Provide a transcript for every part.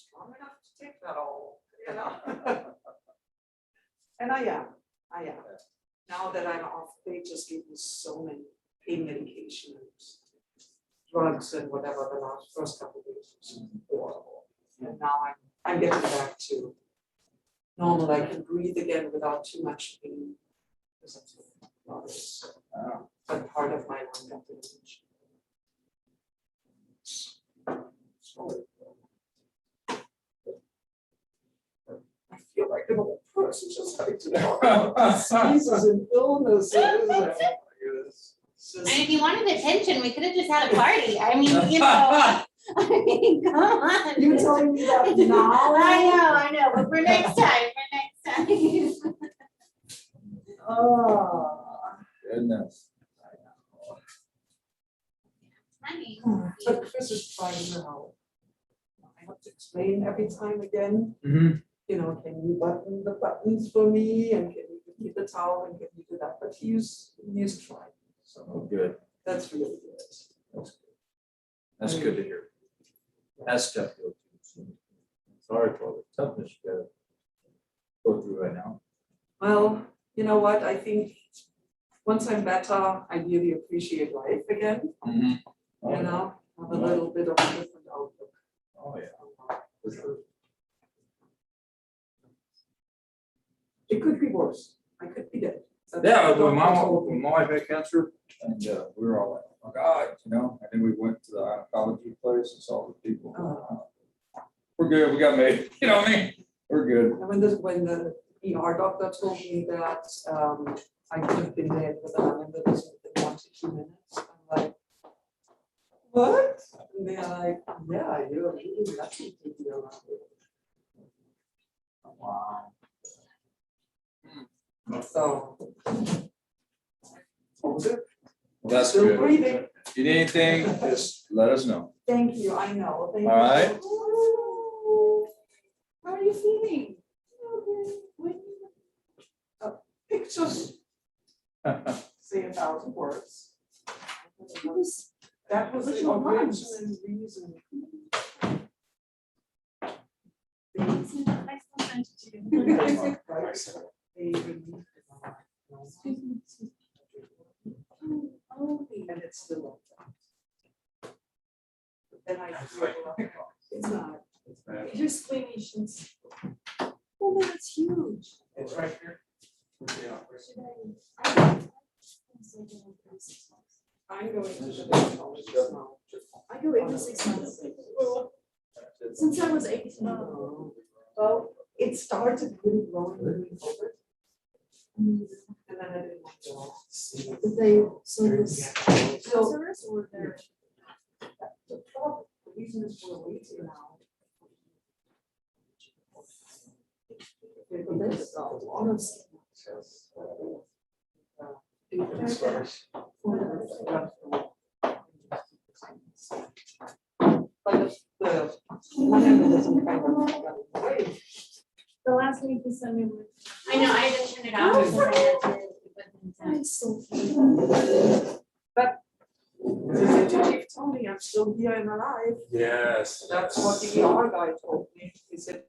strong enough to take that all, you know? And I am. Now that I'm off, they just gave me so many pain medications, drugs and whatever the first couple of days was horrible. And now I'm getting back to normal. I can breathe again without too much pain. Because that's what is a part of my lung damage. I feel like an old person just having to talk about diseases and illnesses. And if you wanted attention, we could have just had a party. I mean, you know, I mean, come on. You're telling me that now? I know, but for next time, Oh. Goodness. Honey. But Chris is trying to help. I have to explain every time again, you know, can you button the buttons for me and can you keep the towel and can you do that? But he's trying. So Good. that's really good. That's good to hear. That's tough to go through. Sorry for all the toughness you gotta go through right now. Well, you know what? I think once I'm better, I really appreciate life again. You know, have a little bit of a different outlook. Oh, yeah. For sure. It could be worse. I could be dead. That's Yeah, what the when doctor told me. my wife had cancer, and we were all like, oh my God, you know, and then we went to the oncology place and saw the people. We're good, we got made, you know what I mean? We're good. And when the ER doctor told me that I could have been dead with an aneurysm within 1 to 2 minutes, I'm like, what? And they're like, yeah, you're really lucky to be alive. Wow. So. Hold it. That's Still good. breathing. If you need anything, just let us know. Thank you, I know. Thank All you. right. How are you feeling? Pictures say 1,000 words. That was the original reason. And it's still up. Then I it's not. Here's explanations. Oh, that's huge. It's right here. I'm going to the dermatologist now. I go every 6 months. Since I was 18. Well, it started really growing during COVID. And then I didn't want to see. Did they, so this cancerous or they're? The reason is we're waiting now. There's a lot of but the one end doesn't kind of away. The last week you sent me. I know, I had to turn it off because I had to put things on. I'm so funny. They told me I'm still here and alive. Yes. That's what the ER guy told me. He said,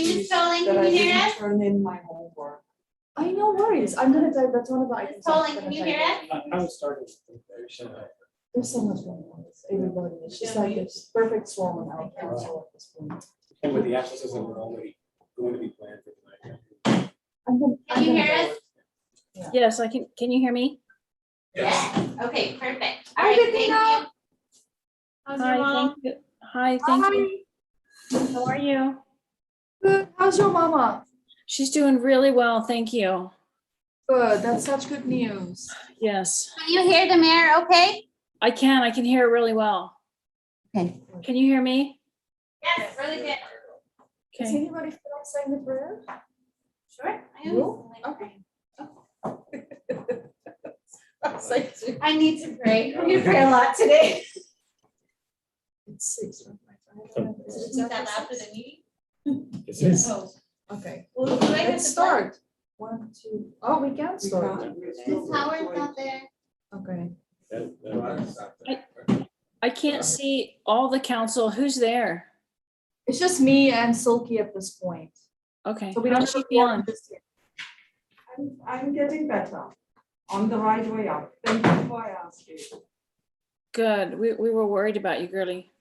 please, Tolan, that can I you hear didn't us? turn in my homework. I know worries. I'm gonna type, that's one of the Ms. items. I'm Tolan, gonna can you type. hear us? I was starting. There's so much going on with everybody. It's just like this perfect storm in our council at this point. And with the absences that were already going to be planned for tonight. Can you hear us? Yes, I can you hear me? Yes. Okay, perfect. All Hi, right, thank Bettina. you. How's your Hi, mom? thank you. Hi, thank you. How are you? Good. How's your mama? She's doing really well, thank you. Good. That's such good news. Yes, Can you hear the mayor okay? I can hear it really well. Okay. Can you hear me? Yes, really good. Does Okay, anybody feel like saying the prayer? Sure. You? Okay. I need to pray. I'm gonna pray a lot today. It's 6, right? Is it Is that exactly after 6? the meeting? This is. Oh. Okay. Well, do I have Let's to start. 1, 2. Oh, we can We start. can't- we're play? still Ms. Howard's recording. not there. Okay. I can't see all the council. Who's there? It's just me and Silky at this point. Okay, So we don't how's have she a quorum feeling? just yet. I'm getting better, on the right way up. Thank you for asking. Good, we were worried about you, girlie.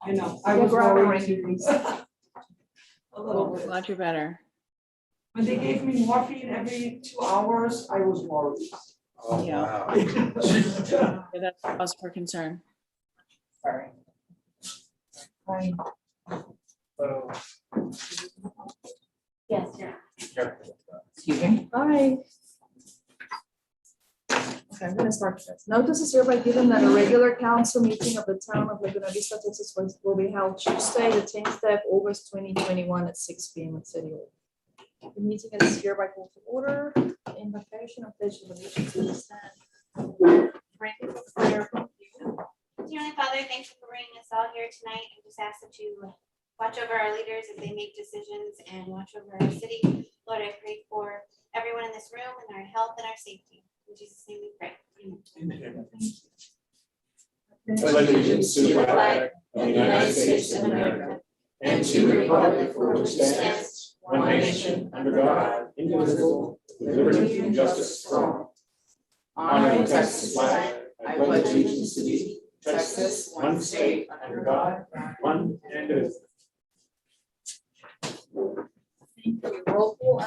I know, I Yeah, was grab a worried rainy too. day. A Well, little we're bit. glad you're better. When they gave me morphine every 2 hours, I was worried. Oh, Yeah. wow. Yeah, that's cause for concern. Sorry. Fine. Yes. Excuse me. Hi. Okay, I'm gonna start this. Notice is hereby given that a regular council meeting of the town of Laguna Vista, Texas will be held Tuesday, the 10th day of August, 2021 at 6 p.m. at City Hall. The meeting is hereby called to order. Invocation of pledge of allegiance to the stand. Pray for prayer. Dear Father, thank you for bringing us all here tonight and just ask that you watch over our leaders as they make decisions and watch over our city. Lord, I pray for everyone in this room and our health and our safety. In Jesus' name we pray. Amen. Allegiance to the flag of the United States of America and to the republic for which it stands, one nation, under God, indivisible, with liberty and justice for all. Honoring the Texas flag, I pledge allegiance to thee, Texas, one state, under God, one indivisible. Roll call.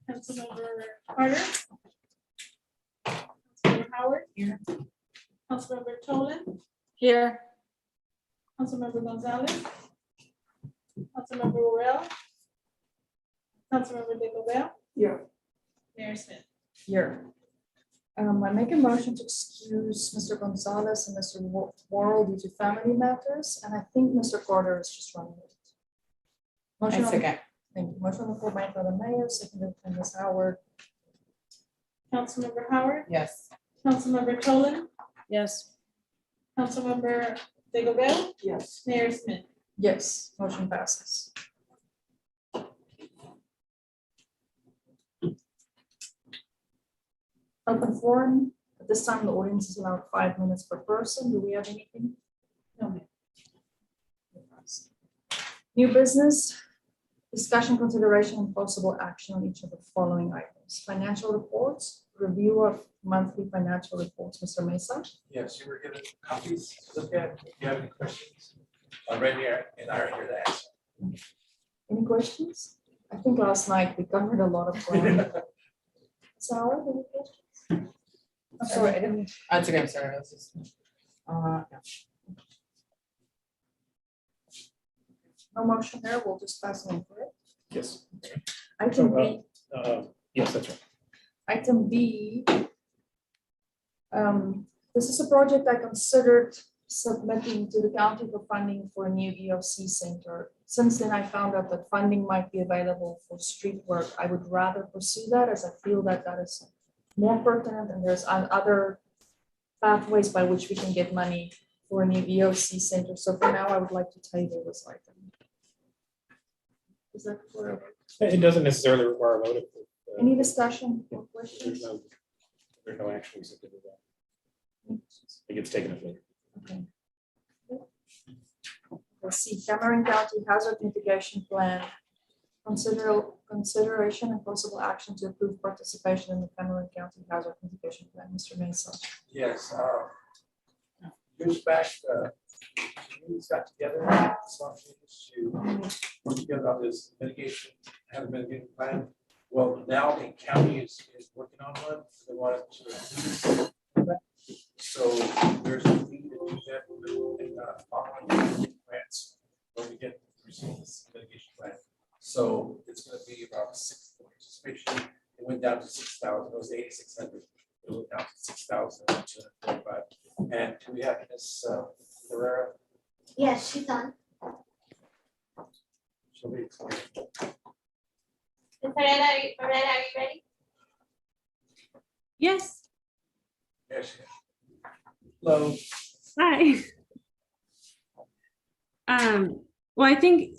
Councilmember Carter. Councilmember Howard. Here. Councilmember Tolan. Here, Councilmember Gonzalez. Councilmember Worrell. Councilmember Digglebell. Yeah. Mayor Smith. Here. I make a motion to excuse Mr. Gonzalez and Mr. Worrell due to family matters, and I think Mr. Carter is just running late. Motion on- Thank you. Motion on the floor made by the mayor, seconded by Ms. Howard. Councilmember Howard. Yes. Councilmember Tolan. yes, Councilmember Digglebell. Yes. Mayor Smith. Yes, motion passes. Open forum. At this time, the audience is allowed 5 minutes per person. Do we have anything? No. ma'am. New business, discussion, consideration, and possible action on each of the following items. Financial reports, review of monthly financial reports. Mr. Mesa? Yes, you were given copies to look at. If you have any questions, I'm right here and I are here to answer. Any questions? I think last night we covered a lot of ground. Sarah, any questions? I'm sorry, I didn't. That's okay, I'm sorry. I was just. No motion there, we'll just pass on for it. Yes. Item B, Yes, that's right. item B. This is a project I considered submitting to the county for funding for a new EOC center. Since then, I found out that funding might be available for street work. I would rather pursue that as I feel that that is more pertinent and there's other pathways by which we can get money for a new EOC center. So for now, I would like to table this item. Is that clear? It doesn't necessarily require a vote. Any discussion or There's questions? no action. accepted with that. It gets taken up later. Okay. Let's see, Cameron County Hazard Mitigation Plan. Consideration and possible action to approve participation in the Cameron County Hazard Mitigation Plan. Mr. Mesa. Yes, years back, communities got together, some communities to work together on this mitigation, have a mitigation plan. Well, now the county is working on one, they wanted to. So there's a fee to do that, and grants when we get receive this mitigation plan. So it's gonna be about 6 participation. It went down to 6,000. It was 8,600. It went down to 6,245. And do we have Ms. Ferrera? Yes, she's on. She'll be explaining. Ms. Herrera, are you ready? Yes, Yes. Hello. hi. Well, I think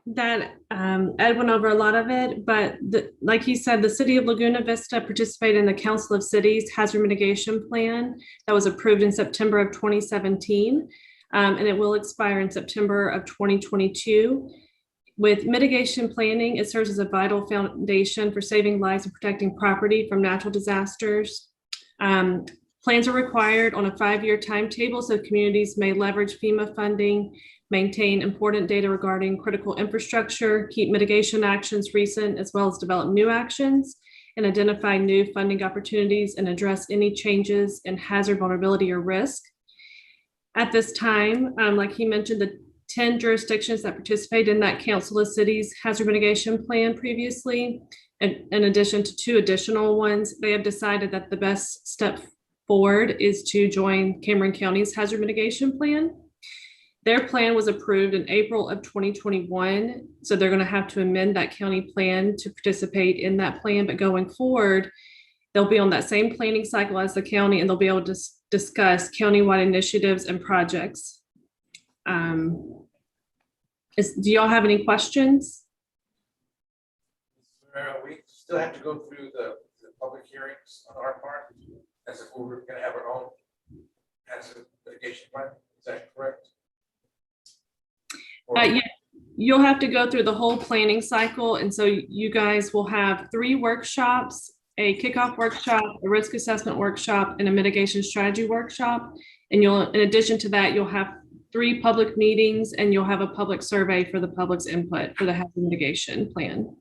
that Ed went over a lot of it, but like he said, the city of Laguna Vista participated in the Council of Cities Hazard Mitigation Plan that was approved in September of 2017, and it will expire in September of 2022. With mitigation planning, it serves as a vital foundation for saving lives and protecting property from natural disasters. Plans are required on a 5-year timetable, so communities may leverage FEMA funding, maintain important data regarding critical infrastructure, keep mitigation actions recent, as well as develop new actions, and identify new funding opportunities and address any changes in hazard, vulnerability, or risk. At this time, like he mentioned, the 10 jurisdictions that participate in that Council of Cities Hazard Mitigation Plan previously, in addition to 2 additional ones, they have decided that the best step forward is to join Cameron County's Hazard Mitigation Plan. Their plan was approved in April of 2021, so they're going to have to amend that county plan to participate in that plan. But going forward, they'll be on that same planning cycle as the county, and they'll be able to discuss countywide initiatives and projects. Do y'all have any questions? We still have to go through the public hearings on our part, as if we were gonna have our own hazard mitigation plan. Is that correct? Yeah, you'll have to go through the whole planning cycle. And so you guys will have 3 workshops, a kickoff workshop, a risk assessment workshop, and a mitigation strategy workshop. And in addition to that, you'll have 3 public meetings, and you'll have a public survey for the public's input for the hazard mitigation plan.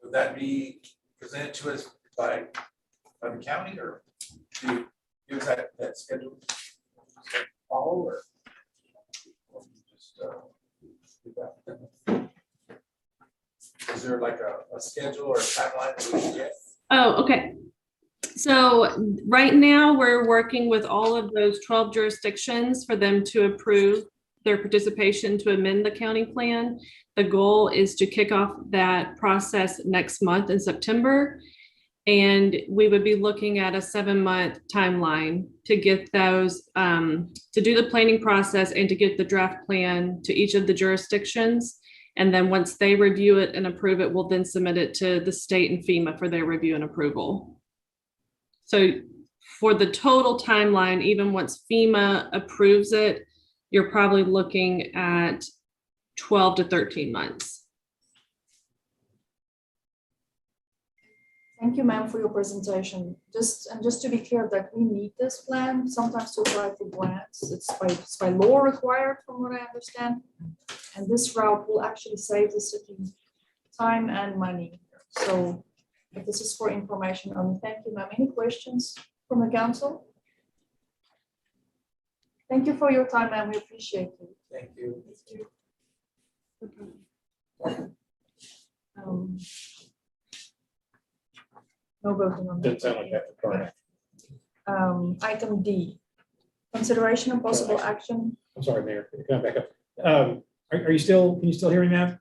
Would that be presented to us by the county, or do you give us that schedule? Follow, or just do that? Is there like a schedule or a timeline that we should get? Oh, okay. So right now we're working with all of those 12 jurisdictions for them to approve their participation to amend the county plan. The goal is to kick off that process next month in September. And we would be looking at a 7-month timeline to get those, to do the planning process and to get the draft plan to each of the jurisdictions. And then once they review it and approve it, we'll then submit it to the state and FEMA for their review and approval. So for the total timeline, even once FEMA approves it, you're probably looking at 12 to 13 months. Thank you, ma'am, for your presentation. Just to be clear that we need this plan sometimes to apply for grants. It's by law required, from what I understand. And this route will actually save the city time and money. So if this is for information only, thank you, ma'am. Any questions from the council? Thank you for your time, ma'am. We appreciate it. Thank you. No voting on that. Doesn't sound like that's a current. Item D, consideration and possible action. I'm sorry, Mayor, can I back up? Can you still hear me, ma'am?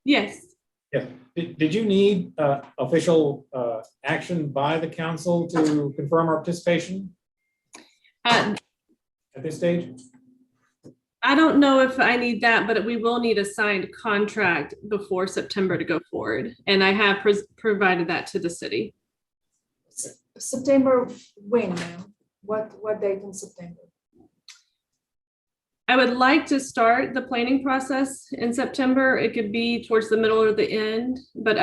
Yes. Yeah. Did you need official action by the council to confirm our participation at this stage? I don't know if I need that, but we will need a signed contract before September to go forward. And I have provided that to the city. September when, ma'am? What date in September? I would like to start the planning process in September. It could be towards the middle or the end, but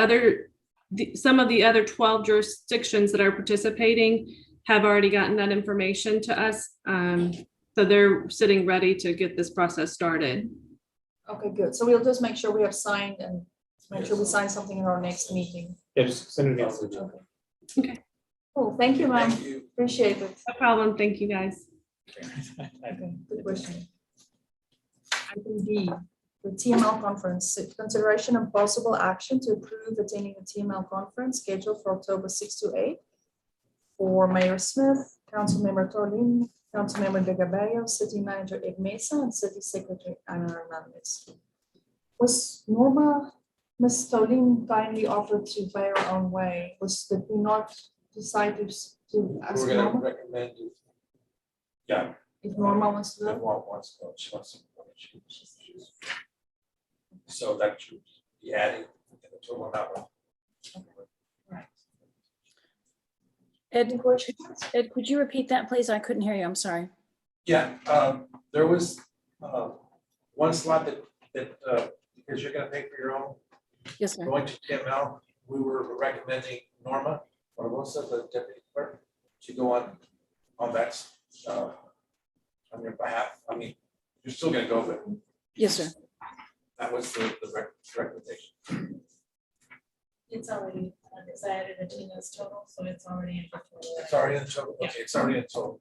some of the other 12 jurisdictions that are participating have already gotten that information to us. So they're sitting ready to get this process started. Okay, good. So we'll just make sure we have signed and make sure we sign something in our next meeting. Yeah, just send it out. Okay, Cool, thank you, ma'am. Thank you. Appreciate it. no problem. Thank you, guys. Okay, good question. Item D, the TML conference, consideration and possible action to approve attending the TML conference scheduled for October 6 to 8 for Mayor Smith, Councilmember Torlin, Councilmember De Gabello, City Manager Ed Mesa, and City Secretary Ana Hernandez. Was Norma, Ms. Torlin kindly offered to pay her own way? Did we not decide to ask We're gonna Norma recommend you. Yeah. if Norma wants to If go? one wants to go, she wants to go. So that should be adding in the total number. Any questions? Ed, could you repeat that, please? I couldn't hear you. I'm sorry. Yeah, there was one slot that because you're gonna pay for your own, Yes, sir. going to TML, we were recommending Norma Barbosa, the deputy clerk, to go on that on your behalf. I mean, you're still gonna go, but Yes, sir. that was the recommendation. It's already, because I added Adina's total, so it's already in the total. It's already in the total. Okay, it's already in total.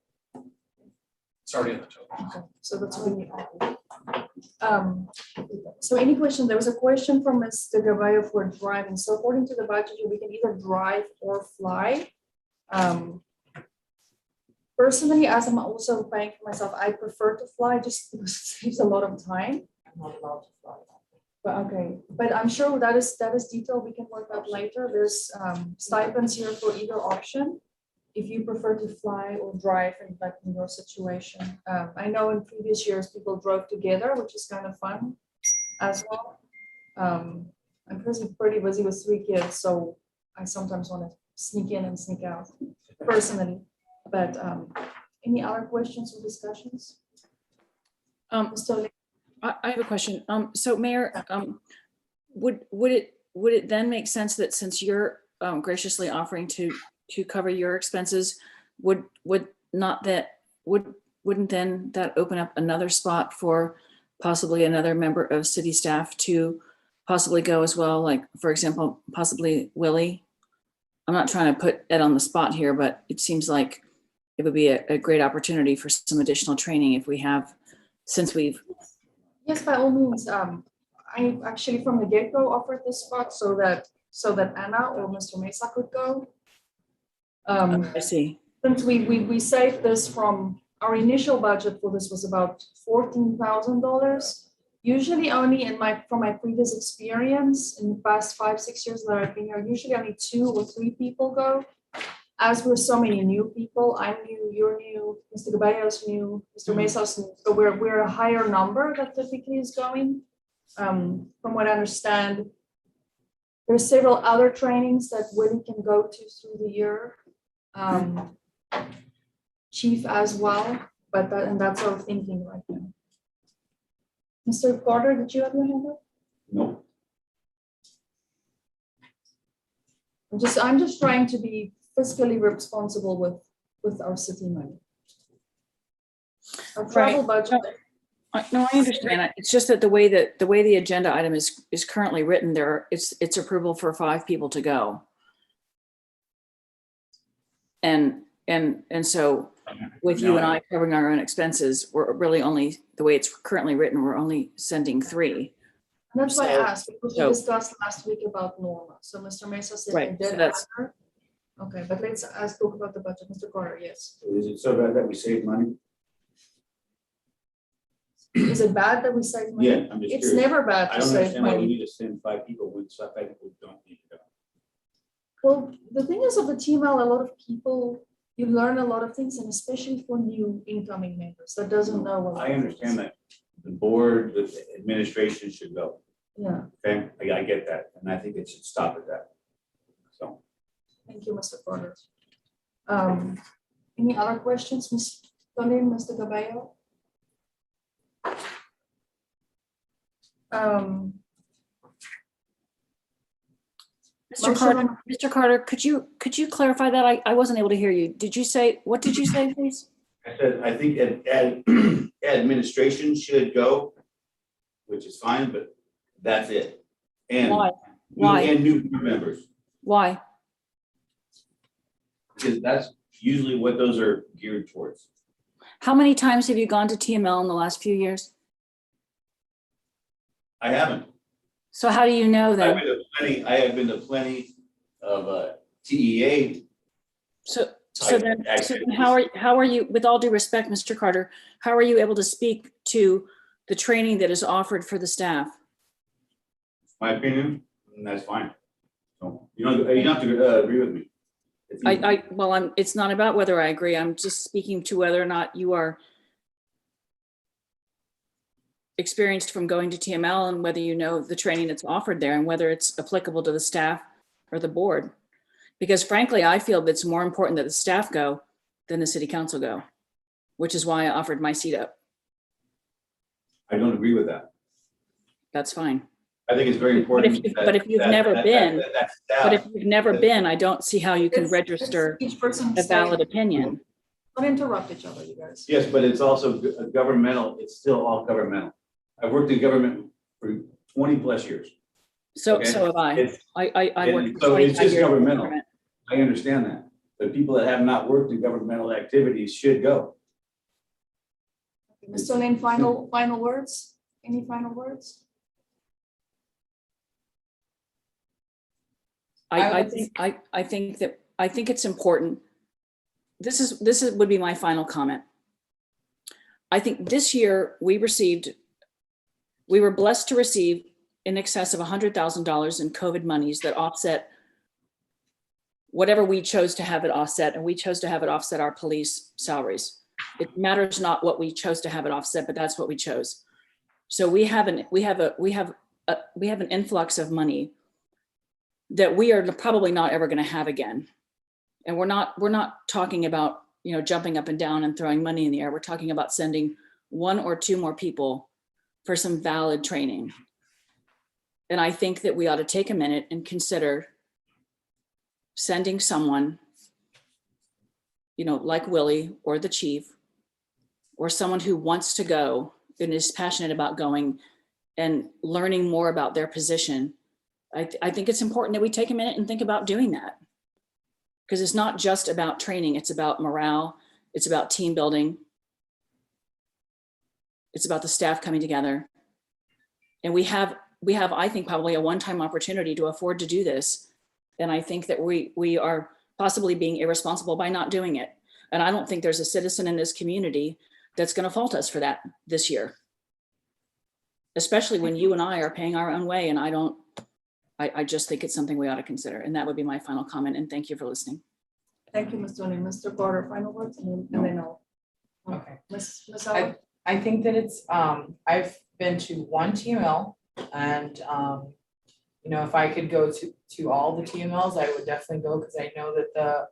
It's already in the total. Okay, so that's really. So any question, there was a question from Mr. Gavallo for driving. So according to the budget, we can either drive or fly. Personally, as I'm also paying for myself, I prefer to fly just because it saves a lot of time. I'm not allowed to fly. But okay, but I'm sure that is detail we can work out later. There's stipends here for either option. If you prefer to fly or drive in like in your situation. I know in previous years, people drove together, which is kind of fun as well. I'm pretty busy with 3 kids, so I sometimes want to sneak in and sneak out personally. But any other questions or discussions? Mr. Lee? I have a question. So Mayor, would it then make sense that since you're graciously offering to cover your expenses, wouldn't then that open up another spot for possibly another member of city staff to possibly go as well? Like, for example, possibly Willie. I'm not trying to put Ed on the spot here, but it seems like it would be a great opportunity for some additional training if we have, since we've. Yes, by all means. I actually from the get-go offered this spot so that Anna or Mr. Mesa could go. I see. Since we saved this from our initial budget for this was about $14,000. Usually only from my previous experience in the past 5-6 years that I've been here, usually only 2 or 3 people go. As we're so many new people, I'm new, you're new, Mr. Gaballo's new, Mr. Mesa's new, so we're a higher number that typically is going. From what I understand, there's several other trainings that Willie can go to through the year. Chief as well, but that's our thinking right now. Mr. Carter, did you have your hand up? No. I'm just trying to be fiscally responsible with our city money. Our travel budget. No, I understand. It's just that the way the agenda item is currently written there, it's approval for 5 people to go. And so with you and I covering our own expenses, we're really only, the way it's currently written, we're only sending 3. That's why I So- asked, because we discussed last week about Norma. So Mr. Mesa said Right, they so did that's- ask her. Okay, but let's talk about the budget. Mr. Carter, yes. Is it so bad that we save money? Is it bad that we save money? Yeah, I'm just It's curious. never bad I to don't save understand why we money. need to send 5 people when stuff I think we don't need to go. Well, the thing is of the TML, a lot of people, you learn a lot of things, and especially for new incoming members that doesn't know. a lot I of understand things. that the board, the administration should go. Yeah, Okay, I get that, and I think it should stop at that. So, thank you, Mr. Carter. Any other questions, Ms. Colin, Mr. Gaballo? Mr. Carter, could you clarify that? I wasn't able to hear you. What did you say, please? I said, I think administration should go, which is fine, but that's it. And Why? And new members, Why? because that's usually what those are geared towards. How many times have you gone to TML in the last few years? I haven't. So how do you know I that? have been to plenty of TEA. So type then activities. how are you, with all due respect, Mr. Carter, how are you able to speak to the training that is offered for the staff? My opinion, and that's fine. So you don't have to agree with me. It's not about whether I agree. I'm just speaking to whether or not you are experienced from going to TML and whether you know the training that's offered there and whether it's applicable to the staff or the board. Because frankly, I feel that it's more important that the staff go than the city council go, which is why I offered my seat up. I don't agree with that. That's fine. I think it's very important. But if you've never been, But if you've never been, I don't see how you can It's register each person a valid opinion. Don't interrupt each other, you guys. Yes, but it's also governmental. It's still all governmental. I've worked in government for 20+ years. So Okay. have I. It's- I worked and for so 25 it's just years in governmental. government. I understand that, but people that have not worked in governmental activities should go. Mr. Lane, final words? Any final words? I think it's important. This would be my final comment. I think this year we were blessed to receive in excess of $100,000 in COVID monies that offset whatever we chose to have it offset, and we chose to have it offset our police salaries. It matters not what we chose to have it offset, but that's what we chose. So we have an influx of money that we are probably not ever going to have again. And we're not talking about, jumping up and down and throwing money in the air. We're talking about sending 1 or 2 more people for some valid training. And I think that we ought to take a minute and consider sending someone, like Willie or the chief, or someone who wants to go and is passionate about going and learning more about their position. I think it's important that we take a minute and think about doing that. Because it's not just about training, it's about morale, it's about team building. It's about the staff coming together. And we have, I think, probably a one-time opportunity to afford to do this. And I think that we are possibly being irresponsible by not doing it. And I don't think there's a citizen in this community that's going to fault us for that this year. Especially when you and I are paying our own way, and I just think it's something we ought to consider. And that would be my final comment. And thank you for listening. Thank you, Mr. Lane. Mr. Carter, final words, and then I'll. Okay. Ms. Howard? I think that it's, I've been to one TML and, if I could go to all the TMLs, I would definitely go, because I know that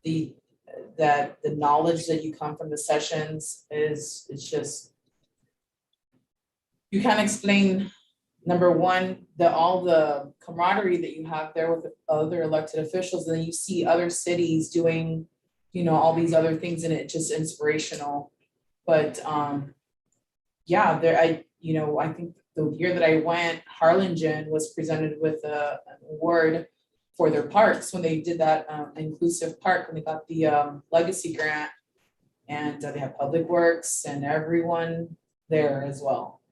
the knowledge that you come from the sessions it's just, you can't explain, number one, all the camaraderie that you have there with the other elected officials, and then you see other cities doing, all these other things, and it's just inspirational. But I think the year that I went, Harlingen was presented with an award for their parks when they did that inclusive park, when they got the legacy grant, and they have Public Works and everyone there as well,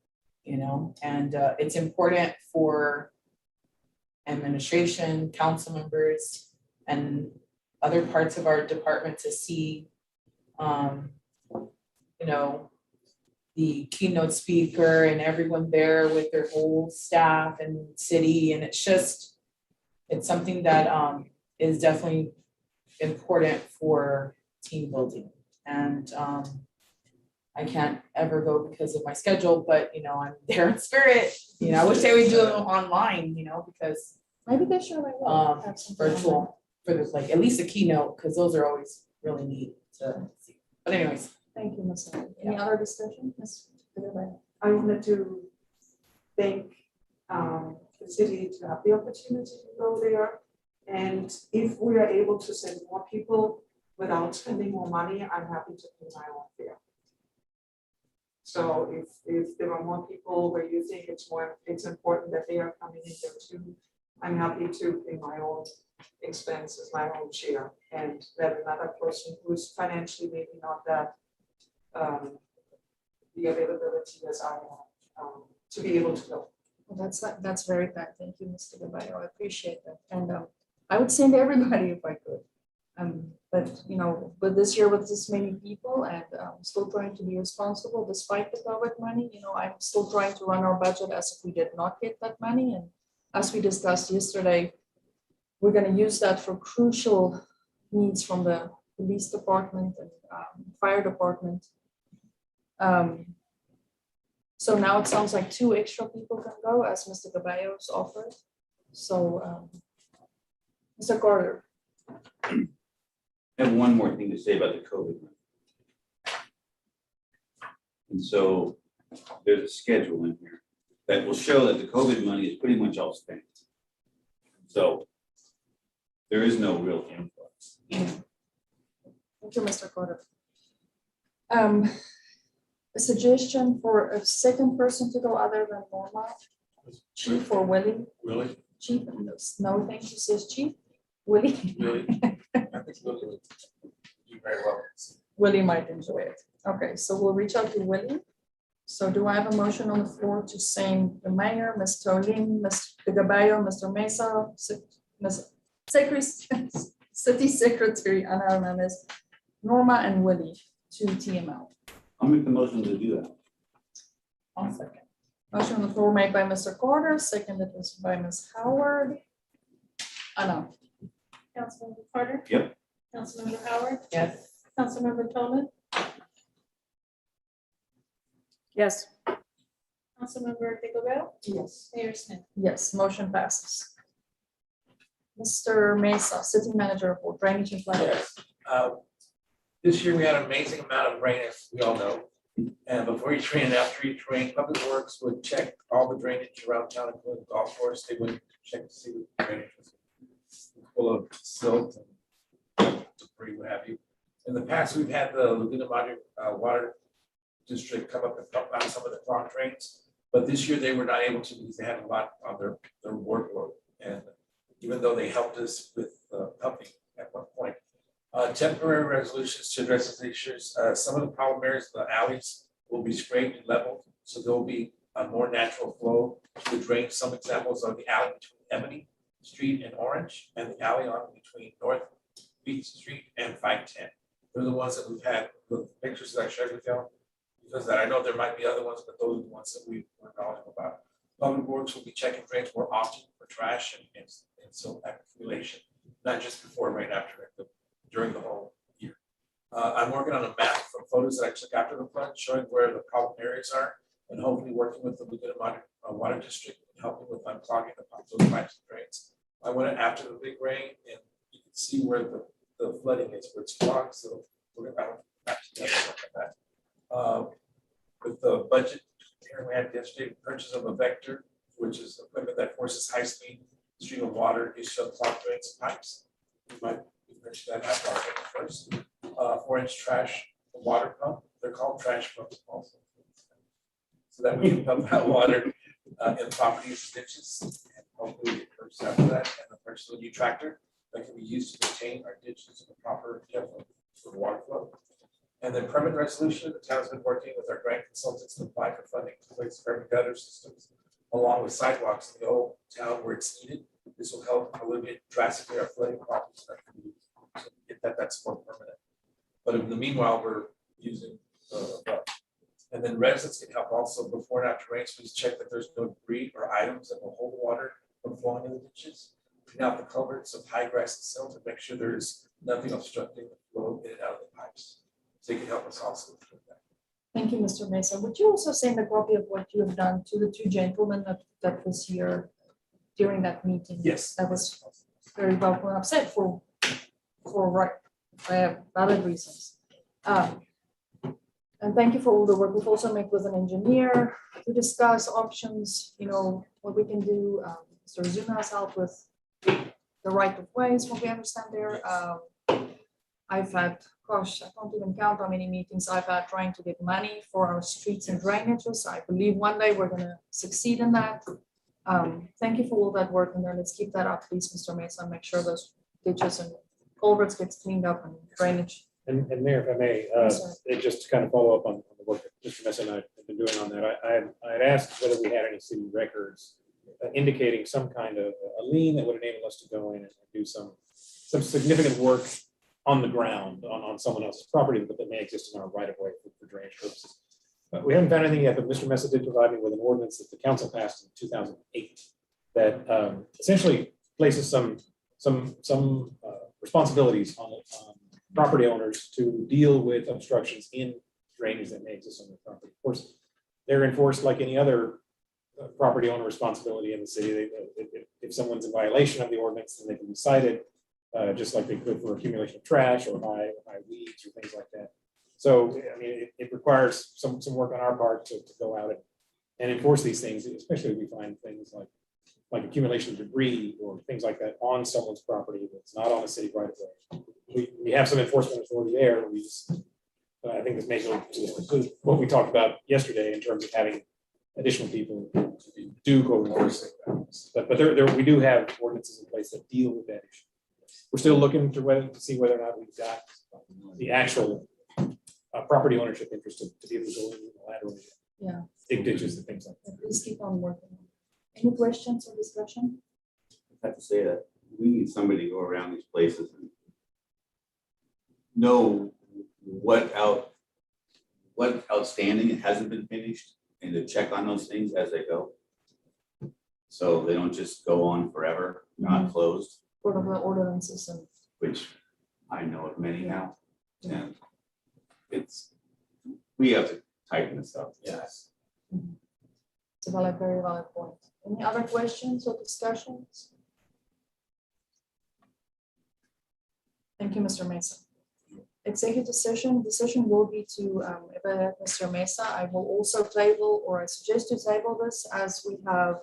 and it's important for administration, council members, and other parts of our department to see the keynote speaker and everyone there with their whole staff and city. And it's something that is definitely important for team building. And I can't ever go because of my schedule, but I'm there in spirit. I wish they would do it online, because Maybe they should. Have some virtual for this, like at least a keynote, because those are always really neat to see. But anyways. Thank you, Ms. Howard. Any other discussion? Ms. Goodwin? I wanted to thank the city to have the opportunity to go there. And if we are able to send more people without spending more money, I'm happy to pay my own fare. So if there are more people where you think it's important that they are coming in there too, I'm happy to pay my own expenses, my own share, and let another person who's financially maybe not that the availability as I have, to be able to go. Well, that's very kind. Thank you, Mr. Gabayo. I appreciate that. And I would send everybody if I could. But you know, but this year with this many people and still trying to be responsible despite the COVID money, you know, I'm still trying to run our budget as if we did not get that money. And as we discussed yesterday, we're going to use that for crucial needs from the police department and fire department. So now it sounds like 2 extra people can go, as Mr. Gabayo's offered. So, Mr. Carter. I have one more thing to say about the COVID. And so there's a schedule in here that will show that the COVID money is pretty much all spent. So there is no real influx. Thank you, Mr. Carter. A suggestion for a second person to go other than Norma, Chief or Willie? Really? Chief, no, thank you, says Chief. Willie? Really? I think Willie would do very well. Willie might enjoy it. Okay, so we'll reach out to Willie. So do I have a motion on the floor to send the mayor, Ms. Tolin, Mr. Gabayo, Mr. Mesa, City Secretary Ana Hernandez, Norma and Willie to TML? I'll make the motion to do that. I'll second. Motion on the floor made by Mr. Carter, seconded by Ms. Howard. Anna. Councilmember Carter? Yep. Councilmember Howard? Yes. Councilmember Tolan? Yes. Councilmember Dickelbaum? Yes. Mayor Smith? Yes, motion passes. Mr. Mesa, City Manager for Drainage and Planning. Yes. This year we had an amazing amount of rain, as we all know. And before each rain and after each rain, Public Works would check all the drainage around town, including the golf course. They would check to see the drainage was full of silt and debris, what have you. In the past, we've had the Laguna Madre Water District come up and dump out some of the clogged drains. But this year they were not able to because they had a lot on their workload. And even though they helped us with pumping at one point, temporary resolutions to address these issues. Some of the problem areas, the alleys will be scraped and leveled, so there will be a more natural flow to the drain. Some examples are the alley between Ebony Street and Orange, and the alley on between North Beach Street and 510. They're the ones that we've had, the pictures that I shared with you, because I know there might be other ones, but those are the ones that we were knowledgeable about. Public Works will be checking drains more often for trash and silt accumulation, not just before rain, after it, during the whole year. I'm working on a map from photos that I took after the flood, showing where the problem areas are, and hopefully working with the Laguna Madre Water District and helping with unclogging those pipes and drains. I went after the big rain, and you can see where the flooding is, where it's clogged. So we're going to map together like that. With the budget hearing we had yesterday, purchase of a vector, which is equipment that forces high-speed stream of water into clogged drains and pipes. We might mention that after our first 4-inch trash water pump. They're called trash pumps also. So that we can pump out water in properties, ditches, and hopefully get purchased after that. And the purchase of a new tractor that can be used to maintain our ditches in the proper depth for water flow. And then permit resolution, the town's been working with our grant consultants to apply for funding to place permanent gutter systems along with sidewalks in the old town where it's needed. This will help alleviate drastically our flooding problems in our community. So get that's more permanent. But in the meanwhile, we're using and then residents can help also before and after rains. Please check that there's no debris or items that will hold water from flowing in the ditches. Clean out the culverts of high grass and silt and make sure there's nothing obstructing the flow in and out of the pipes. So you can help us also with that. Thank you, Mr. Mesa. Would you also send a copy of what you have done to the 2 gentlemen that was here during that meeting? Yes. That was very well upset for valid reasons. And thank you for all the work. We've also met with an engineer to discuss options, what we can do. Mr. Zuma has helped with the right of ways, what we understand there. I've had, gosh, I can't even count how many meetings I've had trying to get money for our streets and drainages. I believe one day we're gonna succeed in that. Thank you for all that work, and then let's keep that up, please, Mr. Mesa, make sure those ditches and culverts gets cleaned up and drainage. And Mayor, if I may, Yes, sir. and just to kind of follow up on the work that Mr. Mesa and I have been doing on that, I had asked whether we had any city records indicating some kind of a lien that would enable us to go in and do some significant work on the ground, on someone else's property, but that may exist in our right of way for drainage purposes. But we haven't found anything yet, but Mr. Mesa did provide me with an ordinance that the council passed in 2008 that essentially places some responsibilities on property owners to deal with obstructions in drainage that may exist on their property. Of course, they're enforced like any other property owner responsibility in the city. If someone's in violation of the ordinance, then they can be cited, just like they could for accumulation of trash or high weeds or things like that. So, I mean, it requires some work on our part to go out and enforce these things, especially if we find things like accumulation of debris or things like that on someone's property that's not on a city right of way. We have some enforcement authority there. We just, I think this may go to what we talked about yesterday in terms of having additional people to do code enforcement. But we do have ordinances in place that deal with that issue. We're still looking to see whether or not we've got the actual property ownership interest to be able to go in unilaterally. Yeah. Dig ditches and things like that. Please keep on working. Any questions or discussion? I have to say that we need somebody to go around these places and know what outstanding and hasn't been finished, and to check on those things as they go. So they don't just go on forever, not closed, Sort of the ordinances and. which I know of many now. And we have to tighten this up. Yes. It's a very valid point. Any other questions or discussions? Thank you, Mr. Mesa. Executive session, decision will be to evaluate Mr. Mesa. I will also table, or I suggest to table this, as we have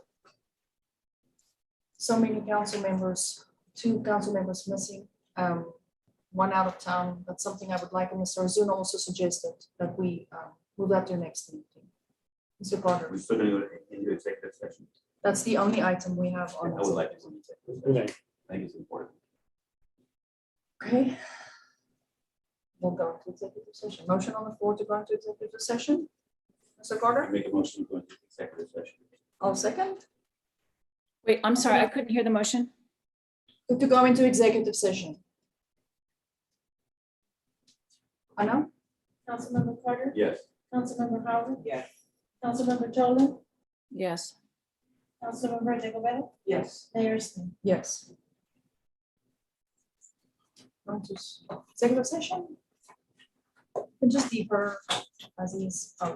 so many council members, 2 council members missing, 1 out of town. That's something I would like, and Mr. Ozuna also suggested that we move that to next meeting. Mr. Carter, We're still going to go into executive session. that's the only item we have I on. would like to. go into executive session. I think it's important. Okay. We'll go into executive session. Motion on the floor to go into executive session. Mr. I Carter, make a motion to go into executive session. I'll second. Wait, I'm sorry, I couldn't hear the motion. To go into executive session. Anna? Councilmember Carter, Yes. Councilmember Howard, Yes. Councilmember Tolan, Yes. Councilmember Digglebell, Yes. Mayor Smith. Yes. Going to executive session. And just deeper as is. Oh.